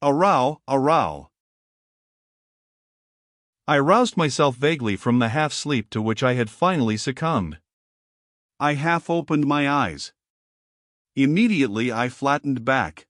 A row, a row. I roused myself vaguely from the half-sleep to which I had finally succumbed. I half opened my eyes. Immediately I flattened back.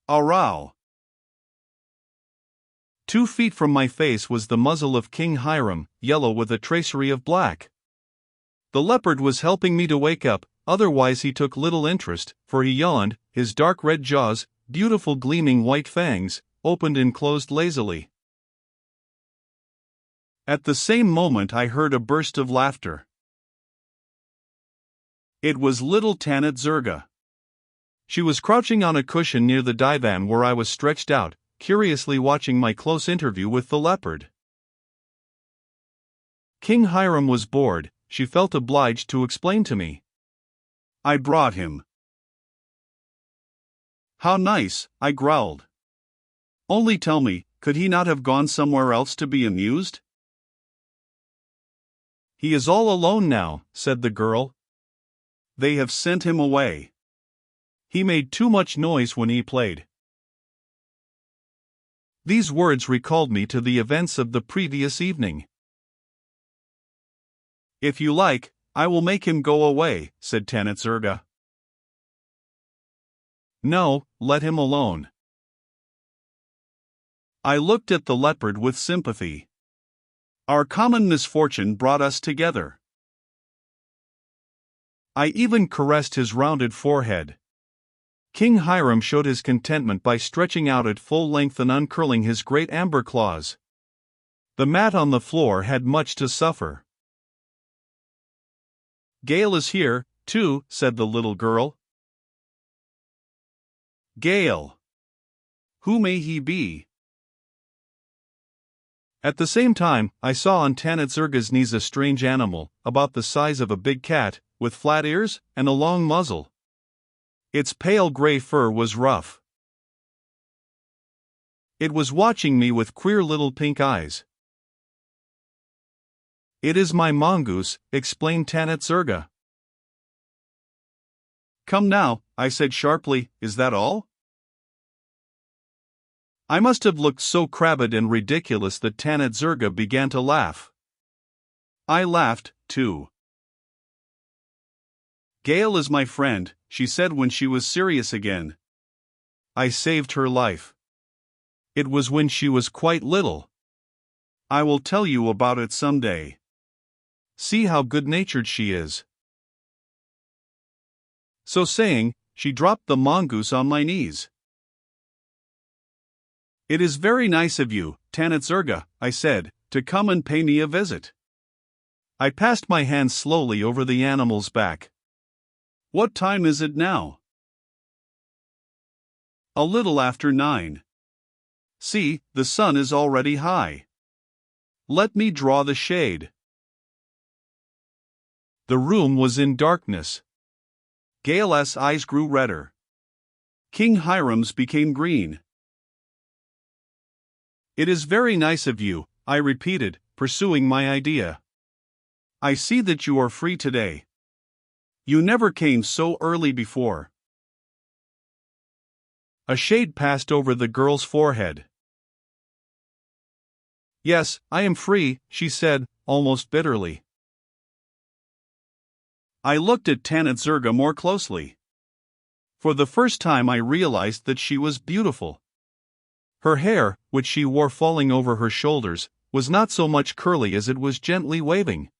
A row. 2 feet from my face was the muzzle of King Hiram, yellow with a tracery of black. The leopard was helping me to wake up, otherwise he took little interest, for he yawned, his dark red jaws, beautiful gleaming white fangs, opened and closed lazily. At the same moment I heard a burst of laughter. It was little Tanit Zerga. She was crouching on a cushion near the divan where I was stretched out, curiously watching my close interview with the leopard. King Hiram was bored, she felt obliged to explain to me. I brought him. How nice, I growled. Only tell me, could he not have gone somewhere else to be amused? He is all alone now, said the girl. They have sent him away. He made too much noise when he played. These words recalled me to the events of the previous evening. If you like, I will make him go away, said Tanit Zerga. No, let him alone. I looked at the leopard with sympathy. Our common misfortune brought us together. I even caressed his rounded forehead. King Hiram showed his contentment by stretching out at full length and uncurling his great amber claws. The mat on the floor had much to suffer. Gale is here, too, said the little girl. Gale. Who may he be? At the same time, I saw on Tanit Zerga's knees a strange animal, about the size of a big cat, with flat ears and a long muzzle. Its pale gray fur was rough. It was watching me with queer little pink eyes. It is my mongoose, explained Tanit Zerga. Come now, I said sharply, is that all? I must have looked so crabbed and ridiculous that Tanit Zerga began to laugh. I laughed, too. Gale is my friend, she said when she was serious again. I saved her life. It was when she was quite little. I will tell you about it someday. See how good-natured she is. So saying, she dropped the mongoose on my knees. It is very nice of you, Tanit Zerga, I said, to come and pay me a visit. I passed my hand slowly over the animal's back. What time is it now? A little after 9. See, the sun is already high. Let me draw the shade. The room was in darkness. Gale's eyes grew redder. King Hiram's became green. It is very nice of you, I repeated, pursuing my idea. I see that you are free today. You never came so early before. A shade passed over the girl's forehead. Yes, I am free, she said, almost bitterly. I looked at Tanit Zerga more closely. For the first time I realized that she was beautiful. Her hair, which she wore falling over her shoulders, was not so much curly as it was gently waving.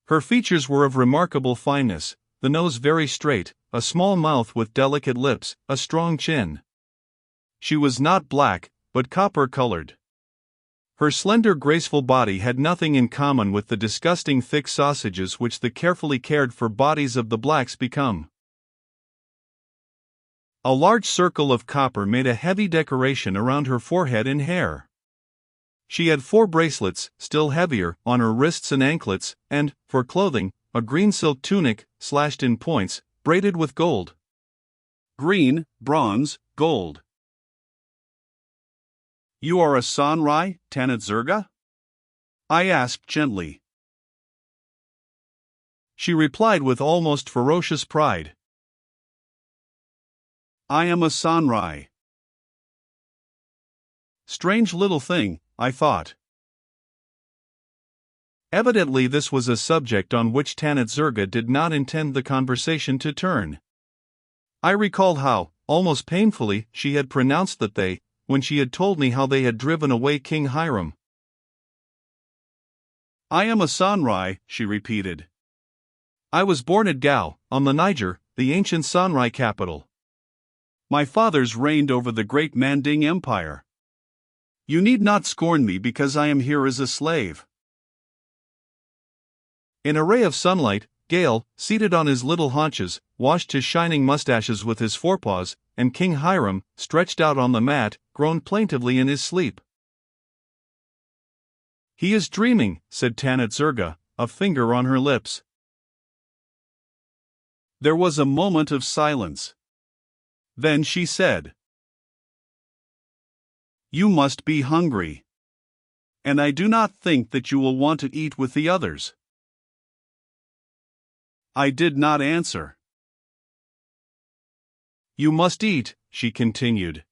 Her features were of remarkable fineness, the nose very straight, a small mouth with delicate lips, a strong chin. She was not black, but copper-colored. Her slender graceful body had nothing in common with the disgusting thick sausages which the carefully cared for bodies of the blacks become. A large circle of copper made a heavy decoration around her forehead and hair. She had 4 bracelets, still heavier, on her wrists and anklets, and, for clothing, a green silk tunic, slashed in points, braided with gold. Green, bronze, gold. You are a Sanrai, Tanit Zerga? I asked gently. She replied with almost ferocious pride. I am a samurai. Strange little thing, I thought. Evidently this was a subject on which Tanit Zerga did not intend the conversation to turn. I recalled how, almost painfully, she had pronounced that they, when she had told me how they had driven away King Hiram. I am a samurai, she repeated. I was born at Gao, on the Niger, the ancient samurai capital. My fathers reigned over the great Manding Empire. You need not scorn me because I am here as a slave. In a ray of sunlight, Gale, seated on his little haunches, washed his shining mustaches with his forepaws, and King Hiram, stretched out on the mat, groaned plaintively in his sleep. He is dreaming, said Tanit Zerga, a finger on her lips. There was a moment of silence. Then she said, You must be hungry. And I do not think that you will want to eat with the others. I did not answer. You must eat, she continued.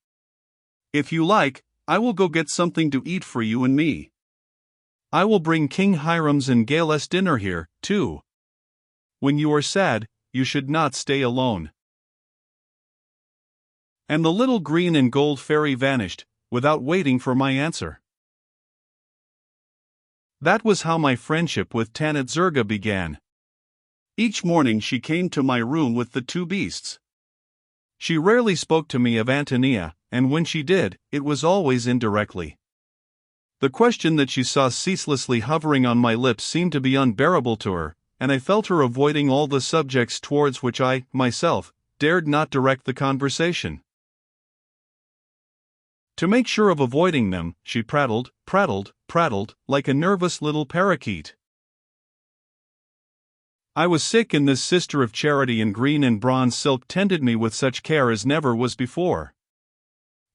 If you like, I will go get something to eat for you and me. I will bring King Hiram's and Gale's dinner here, too. When you are sad, you should not stay alone. And the little green and gold fairy vanished, without waiting for my answer. That was how my friendship with Tanit Zerga began. Each morning she came to my room with the two beasts. She rarely spoke to me of Antonia, and when she did, it was always indirectly. The question that she saw ceaselessly hovering on my lips seemed to be unbearable to her, and I felt her avoiding all the subjects towards which I, myself, dared not direct the conversation. To make sure of avoiding them, she prattled, like a nervous little parakeet. I was sick, and this sister of charity in green and bronze silk tended me with such care as never was before.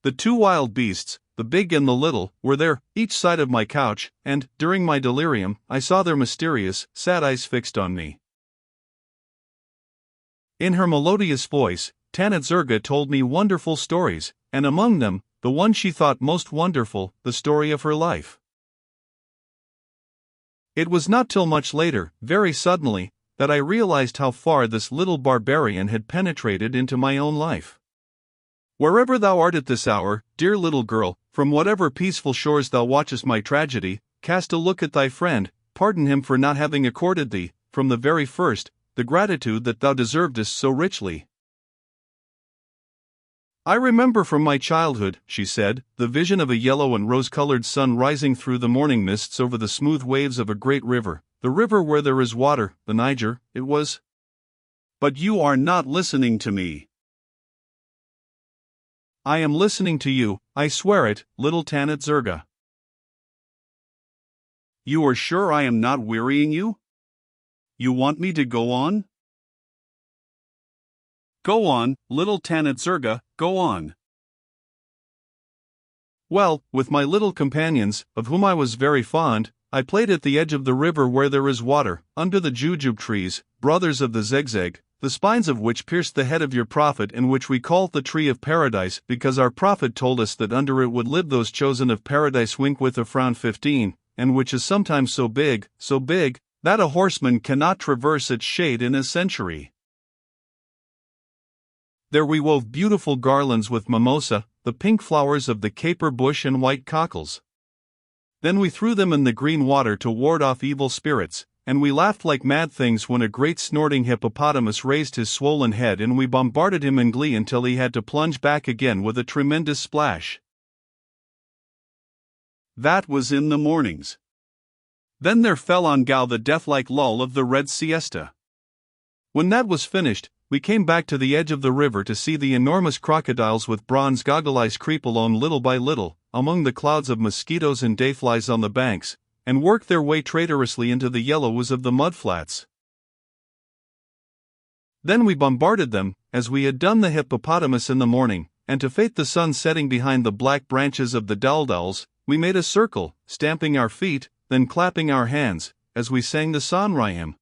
The two wild beasts, the big and the little, were there, each side of my couch, and, during my delirium, I saw their mysterious, sad eyes fixed on me. In her melodious voice, Tanit Zerga told me wonderful stories, and among them, the one she thought most wonderful, the story of her life. It was not till much later, very suddenly, that I realized how far this little barbarian had penetrated into my own life. Wherever thou art at this hour, dear little girl, from whatever peaceful shores thou watchest my tragedy, cast a look at thy friend, pardon him for not having accorded thee, from the very first, the gratitude that thou deservedst so richly. I remember from my childhood, she said, the vision of a yellow and rose-colored sun rising through the morning mists over the smooth waves of a great river, the river where there is water, the Niger, it was. But you are not listening to me. I am listening to you, I swear it, little Tanit Zerga. You are sure I am not wearying you? You want me to go on? Go on, little Tanit Zerga, go on. Well, with my little companions, of whom I was very fond, I played at the edge of the river where there is water, under the jujube trees, brothers of the zigzag, the spines of which pierced the head of your prophet, and which we call the tree of paradise, because our prophet told us that under it would live those chosen of paradise. Wink with a frown 15, and which is sometimes so big, that a horseman cannot traverse its shade in a century. There we wove beautiful garlands with mimosa, the pink flowers of the caper bush and white cockles. Then we threw them in the green water to ward off evil spirits, and we laughed like mad things when a great snorting hippopotamus raised his swollen head, and we bombarded him in glee until he had to plunge back again with a tremendous splash. That was in the mornings. Then there fell on Gao the death-like lull of the red siesta. When that was finished, we came back to the edge of the river to see the enormous crocodiles with bronze goggle eyes creep along little by little, among the clouds of mosquitoes and dayflies on the banks, and work their way traitorously into the yellow ooze of the mudflats. Then we bombarded them, as we had done the hippopotamus in the morning, and to fate the sun setting behind the black branches of the daldals, we made a circle, stamping our feet, then clapping our hands, as we sang the Sanrai hymn.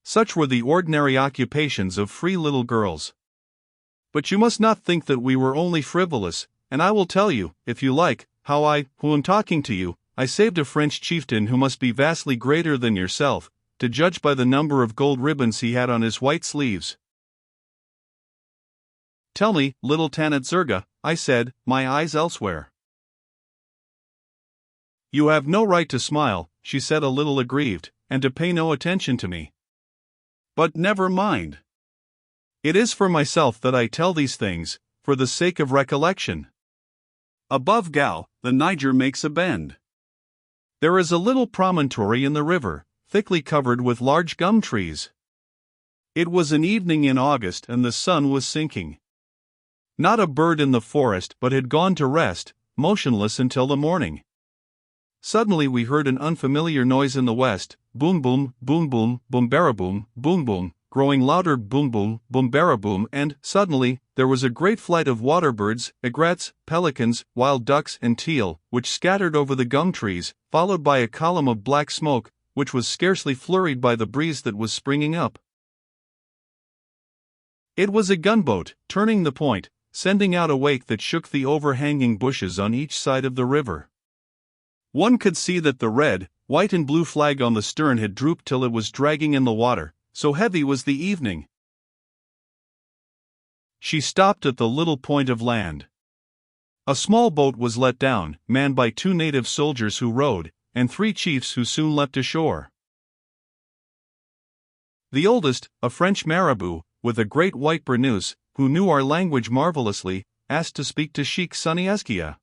Such were the ordinary occupations of free little girls. But you must not think that we were only frivolous, and I will tell you, if you like, how I, who am talking to you, I saved a French chieftain who must be vastly greater than yourself, to judge by the number of gold ribbons he had on his white sleeves. Tell me, little Tanit Zerga, I said, my eyes elsewhere. You have no right to smile, she said a little aggrieved, and to pay no attention to me. But never mind. It is for myself that I tell these things, for the sake of recollection. Above Gao, the Niger makes a bend. There is a little promontory in the river, thickly covered with large gum trees. It was an evening in August and the sun was sinking. Not a bird in the forest but had gone to rest, motionless until the morning. Suddenly we heard an unfamiliar noise in the west, boom boom, boom boom, boom-bara-boom, boom boom, growing louder boom boom, boom-bara-boom, and, suddenly, there was a great flight of waterbirds, egrets, pelicans, wild ducks and teal, which scattered over the gum trees, followed by a column of black smoke, which was scarcely flurried by the breeze that was springing up. It was a gunboat, turning the point, sending out a wake that shook the overhanging bushes on each side of the river. One could see that the red, white and blue flag on the stern had drooped till it was dragging in the water, so heavy was the evening. She stopped at the little point of land. A small boat was let down, manned by 2 native soldiers who rowed, and 3 chiefs who soon leapt ashore. The oldest, a French marabout, with a great white burnous, who knew our language marvelously, asked to speak to Sheikh Suniaskia.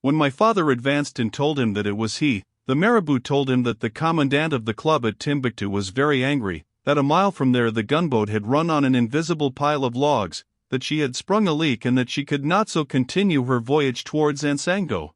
When my father advanced and told him that it was he, the marabout told him that the commandant of the club at Timbuktu was very angry, that a mile from there the gunboat had run on an invisible pile of logs, that she had sprung a leak and that she could not so continue her voyage towards Ansango.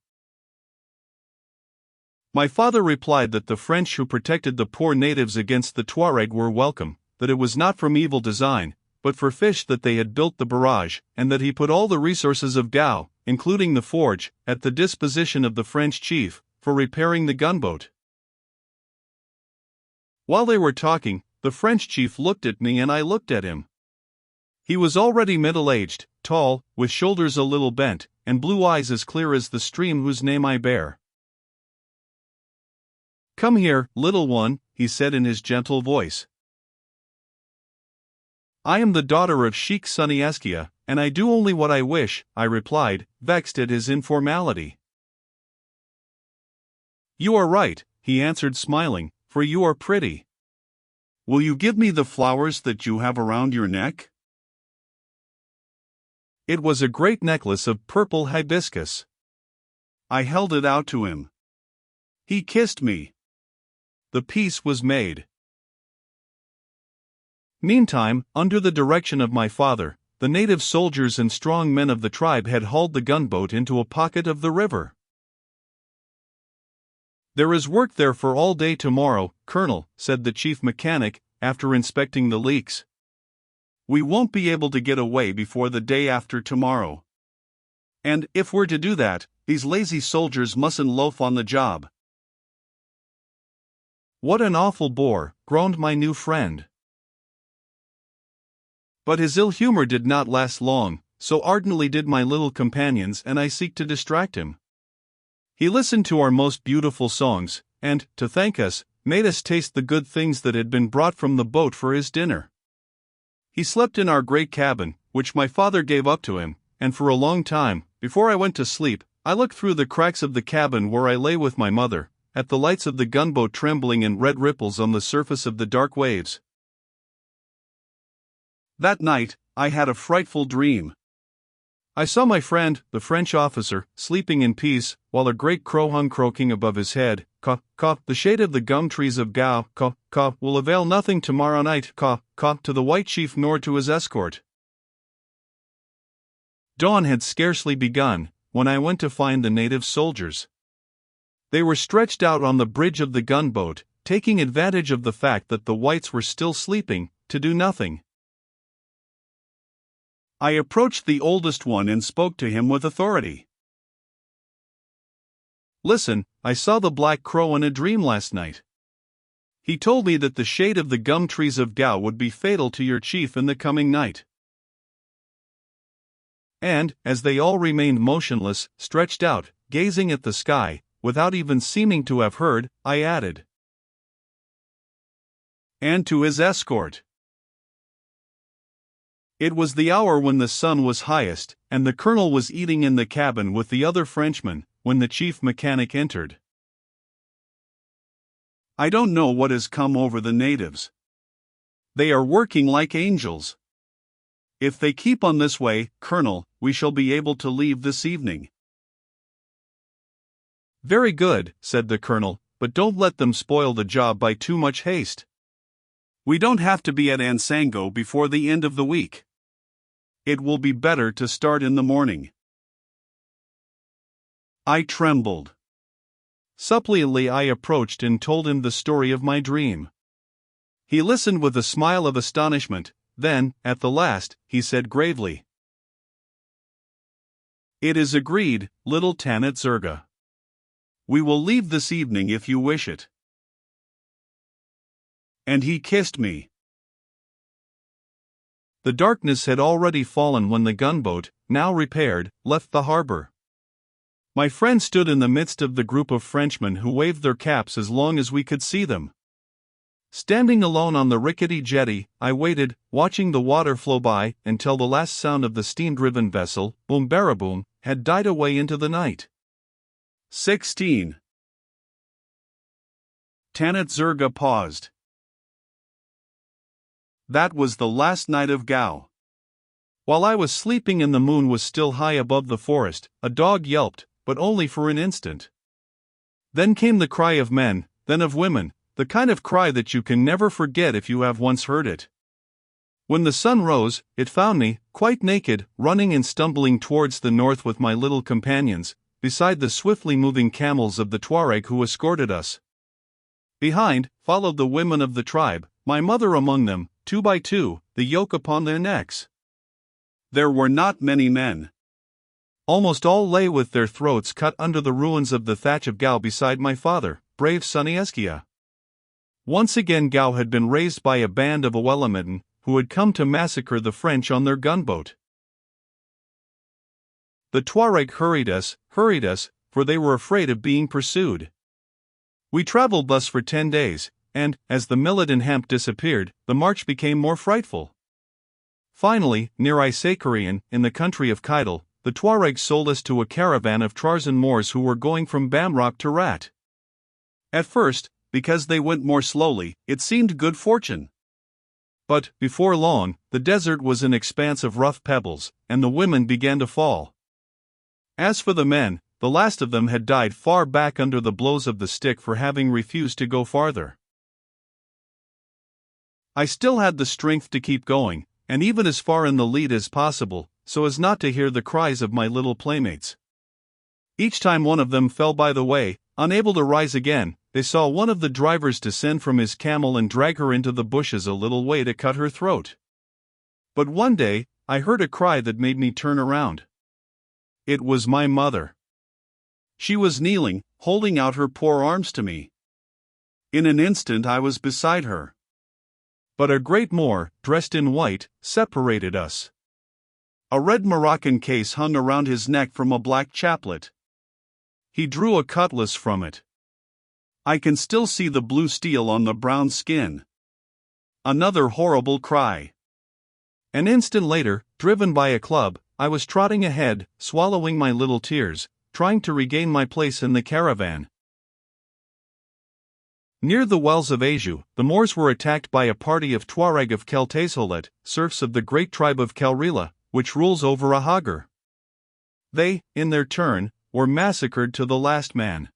My father replied that the French who protected the poor natives against the Tuareg were welcome, that it was not from evil design, but for fish that they had built the barrage, and that he put all the resources of Gao, including the forge, at the disposition of the French chief, for repairing the gunboat. While they were talking, the French chief looked at me and I looked at him. He was already middle-aged, tall, with shoulders a little bent, and blue eyes as clear as the stream whose name I bear. "Come here, little one," he said in his gentle voice. "I am the daughter of Sheikh Suniaskia, and I do only what I wish," I replied, vexed at his informality. "You are right," he answered smiling, "for you are pretty. Will you give me the flowers that you have around your neck?" It was a great necklace of purple hibiscus. I held it out to him. He kissed me. The peace was made. Meantime, under the direction of my father, the native soldiers and strong men of the tribe had hauled the gunboat into a pocket of the river. "There is work there for all day tomorrow, Colonel," said the chief mechanic, after inspecting the leaks. "We won't be able to get away before the day after tomorrow. And, if we're to do that, these lazy soldiers mustn't loaf on the job." "What an awful bore," groaned my new friend. But his ill humor did not last long, so ardently did my little companions and I seek to distract him. He listened to our most beautiful songs, and, to thank us, made us taste the good things that had been brought from the boat for his dinner. He slept in our great cabin, which my father gave up to him, and for a long time, before I went to sleep, I looked through the cracks of the cabin where I lay with my mother, at the lights of the gunboat trembling in red ripples on the surface of the dark waves. That night, I had a frightful dream. I saw my friend, the French officer, sleeping in peace, while a great crow hung croaking above his head. "Caw, caw, the shade of the gum trees of Gao, caw, caw, will avail nothing tomorrow night, caw, caw, to the white chief nor to his escort." Dawn had scarcely begun, when I went to find the native soldiers. They were stretched out on the bridge of the gunboat, taking advantage of the fact that the whites were still sleeping, to do nothing. I approached the oldest one and spoke to him with authority. "Listen, I saw the black crow in a dream last night. He told me that the shade of the gum trees of Gao would be fatal to your chief in the coming night. And, as they all remained motionless, stretched out, gazing at the sky, without even seeming to have heard, I added, "And to his escort." It was the hour when the sun was highest, and the colonel was eating in the cabin with the other Frenchmen, when the chief mechanic entered. "I don't know what has come over the natives. They are working like angels. If they keep on this way, Colonel, we shall be able to leave this evening." "Very good," said the colonel, "but don't let them spoil the job by too much haste. We don't have to be at Ansango before the end of the week. It will be better to start in the morning." I trembled. Suppliantly I approached and told him the story of my dream. He listened with a smile of astonishment, then, at the last, he said gravely, "It is agreed, little Tanit Zerga. We will leave this evening if you wish it." And he kissed me. The darkness had already fallen when the gunboat, now repaired, left the harbor. My friend stood in the midst of the group of Frenchmen who waved their caps as long as we could see them. Standing alone on the rickety jetty, I waited, watching the water flow by, until the last sound of the steam-driven vessel, boom baraboom, had died away into the night. 16. Tanit Zerga paused. That was the last night of Gao. While I was sleeping and the moon was still high above the forest, a dog yelped, but only for an instant. Then came the cry of men, then of women, the kind of cry that you can never forget if you have once heard it. When the sun rose, it found me, quite naked, running and stumbling towards the north with my little companions, beside the swiftly moving camels of the Tuareg who escorted us. Behind, followed the women of the tribe, my mother among them, 2 by 2, the yoke upon their necks. There were not many men. Almost all lay with their throats cut under the ruins of the thatch of Gao beside my father, brave Sonny Eskia. Once again Gao had been razed by a band of Awelamitan, who had come to massacre the French on their gunboat. The Tuareg hurried us, for they were afraid of being pursued. We traveled thus for 10 days, and, as the millet and hemp disappeared, the march became more frightful. Finally, near Isakarien, in the country of Kidal, the Tuaregs sold us to a caravan of Tarzan Moors who were going from Bamrock to Rat. At first, because they went more slowly, it seemed good fortune. But, before long, the desert was an expanse of rough pebbles, and the women began to fall. As for the men, the last of them had died far back under the blows of the stick for having refused to go farther. I still had the strength to keep going, and even as far in the lead as possible, so as not to hear the cries of my little playmates. Each time one of them fell by the way, unable to rise again, they saw one of the drivers descend from his camel and drag her into the bushes a little way to cut her throat. But one day, I heard a cry that made me turn around. It was my mother. She was kneeling, holding out her poor arms to me. In an instant I was beside her. But a great Moor, dressed in white, separated us. A red Moroccan case hung around his neck from a black chaplet. He drew a cutlass from it. I can still see the blue steel on the brown skin. Another horrible cry. An instant later, driven by a club, I was trotting ahead, swallowing my little tears, trying to regain my place in the caravan. Near the wells of Aiju, the Moors were attacked by a party of Tuareg of Keltesholet, serfs of the great tribe of Kelrila, which rules over Ahagar. They, in their turn, were massacred to the last man.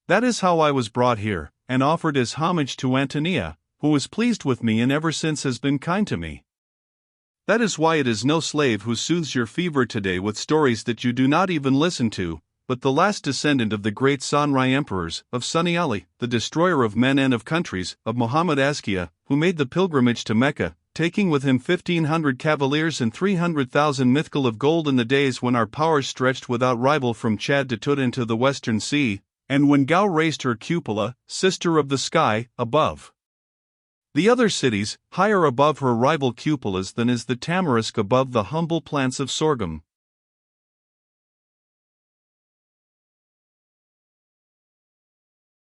That is how I was brought here, and offered as homage to Antonia, who was pleased with me and ever since has been kind to me. That is why it is no slave who soothes your fever today with stories that you do not even listen to, but the last descendant of the great Sonrai emperors, of Sunni Ali, the destroyer of men and of countries, of Muhammad Askia, who made the pilgrimage to Mecca, taking with him 1,500 cavaliers and 300,000 mithqal of gold in the days when our power stretched without rival from Chad to Tut into the western sea, and when Gao raised her cupola, sister of the sky, above the other cities, higher above her rival cupolas than is the tamarisk above the humble plants of sorghum.